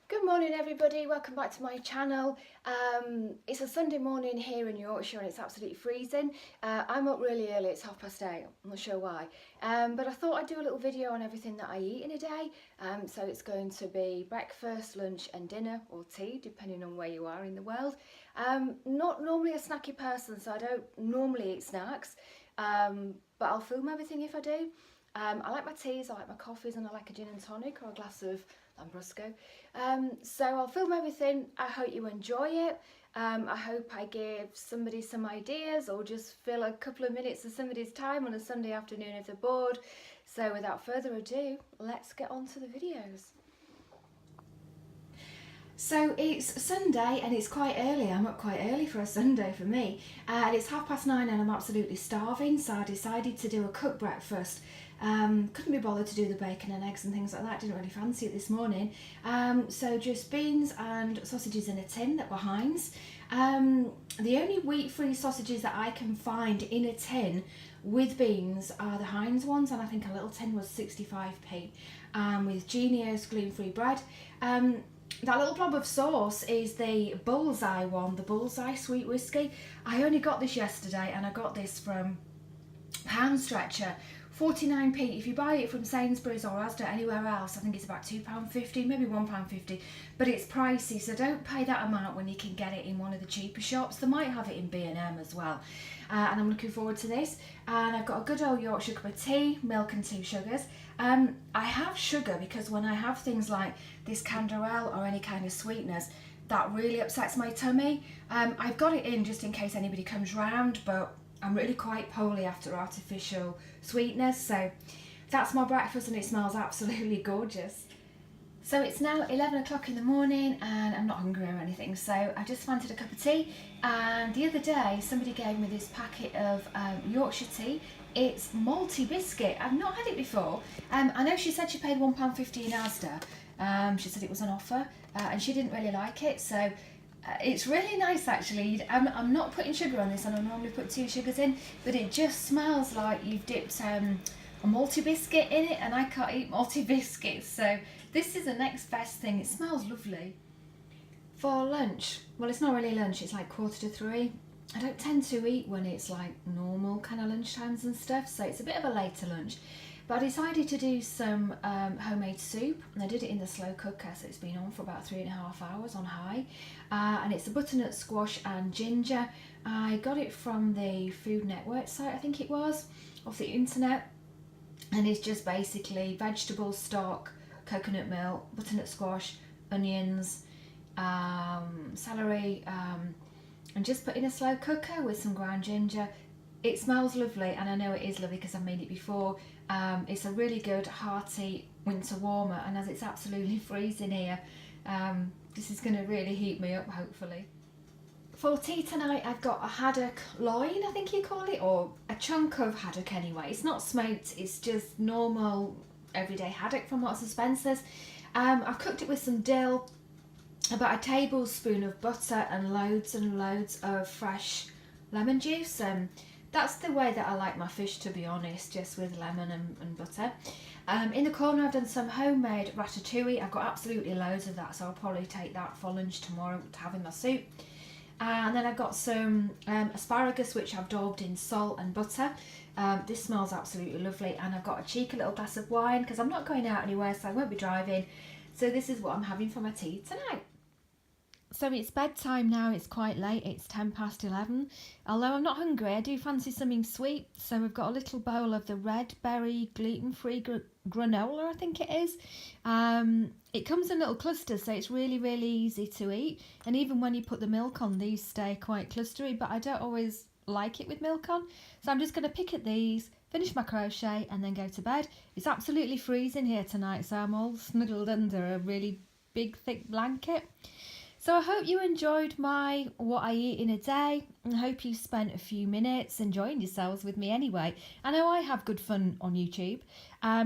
Good morning everybody, welcome back to my channel. It's a Sunday morning here in Yorkshire and it's absolutely freezing. I'm up really early, it's 8:30, I'm not sure why. But I thought I'd do a little video on everything that I eat in a day. So it's going to be breakfast, lunch and dinner, or tea, depending on where you are in the world. Not normally a snacky person, so I don't normally eat snacks, but I'll film everything if I do. I like my teas, I like my coffees, and I like a gin and tonic or a glass of Lambrusco. So I'll film everything. I hope you enjoy it. I hope I give somebody some ideas or just fill a couple of minutes of somebody's time on a Sunday afternoon if they're bored. So without further ado, let's get on to the videos. So it's Sunday and it's quite early. I'm up quite early for a Sunday for me. And it's 9:30 and I'm absolutely starving, so I decided to do a cooked breakfast. Couldn't be bothered to do the bacon and eggs and things like that, didn't really fancy it this morning. So just beans and sausages in a tin that were Heinz. The only wheat-free sausages that I can find in a tin with beans are the Heinz ones, and I think a little tin was 65p. With Genius gluten-free bread. That little blob of sauce is the Bullseye one, the Bullseye sweet whiskey. I only got this yesterday and I got this from Pound Stretcher, 49p. If you buy it from Sainsbury's or Asda anywhere else, I think it's about £2.50, maybe £1.50, but it's pricey, so don't pay that amount when you can get it in one of the cheaper shops. They might have it in B&M as well. And I'm looking forward to this. And I've got a good old Yorkshire cup of tea, milk and 2 sugars. I have sugar because when I have things like this Canderel or any kind of sweeteners, that really upsets my tummy. I've got it in just in case anybody comes round, but I'm really quite poorly after artificial sweetness, so that's my breakfast and it smells absolutely gorgeous. So it's now 11 o'clock in the morning and I'm not hungry or anything, so I just fancied a cup of tea. And the other day somebody gave me this packet of Yorkshire tea. It's malty biscuit. I've not had it before. I know she said she paid £1.50 in Asda. She said it was on offer and she didn't really like it, so it's really nice actually. I'm not putting sugar on this, and I normally put 2 sugars in, but it just smells like you've dipped a malty biscuit in it, and I can't eat malty biscuits, so this is the next best thing. It smells lovely. For lunch, well, it's not really lunch, it's like 2:45. I don't tend to eat when it's like normal kind of lunch times and stuff, so it's a bit of a later lunch. But I decided to do some homemade soup, and I did it in the slow cooker, so it's been on for about 3.5 hours on high. And it's a butternut squash and ginger. I got it from the Food Network site, I think it was, off the internet. And it's just basically vegetable stock, coconut milk, butternut squash, onions, celery, and just put in a slow cooker with some ground ginger. It smells lovely, and I know it is lovely because I've made it before. It's a really good hearty winter warmer, and as it's absolutely freezing here, this is going to really heat me up hopefully. For tea tonight I've got a haddock loin, I think you call it, or a chunk of haddock anyway. It's not smoked, it's just normal everyday haddock from Marks and Spencer's. I've cooked it with some dill, about a tablespoon of butter and loads of fresh lemon juice. That's the way that I like my fish, to be honest, just with lemon and butter. In the corner I've done some homemade ratatouille. I've got absolutely loads of that, so I'll probably take that for lunch tomorrow to have in my soup. And then I've got some asparagus which I've daubed in salt and butter. This smells absolutely lovely, and I've got a cheeky little glass of wine because I'm not going out anywhere, so I won't be driving. So this is what I'm having for my tea tonight. So it's bedtime now, it's quite late, it's 11:10. Although I'm not hungry, I do fancy something sweet. So we've got a little bowl of the red berry gluten-free granola, I think it is. It comes in little clusters, so it's really easy to eat. And even when you put the milk on, these stay quite clustery, but I don't always like it with milk on. So I'm just going to pick at these, finish my crochet and then go to bed. It's absolutely freezing here tonight, so I'm all snuggled under a really big thick blanket. So I hope you enjoyed my what I eat in a day, and I hope you spent a few minutes enjoying yourselves with me anyway. I know I have good fun on YouTube,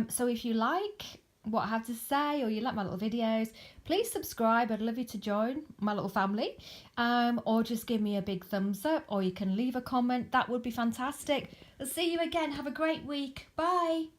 so if you like what I have to say or you like my little videos, please subscribe. I'd love you to join my little family, or just give me a big thumbs up, or you can leave a comment. That would be fantastic. I'll see you again. Have a great week. Bye.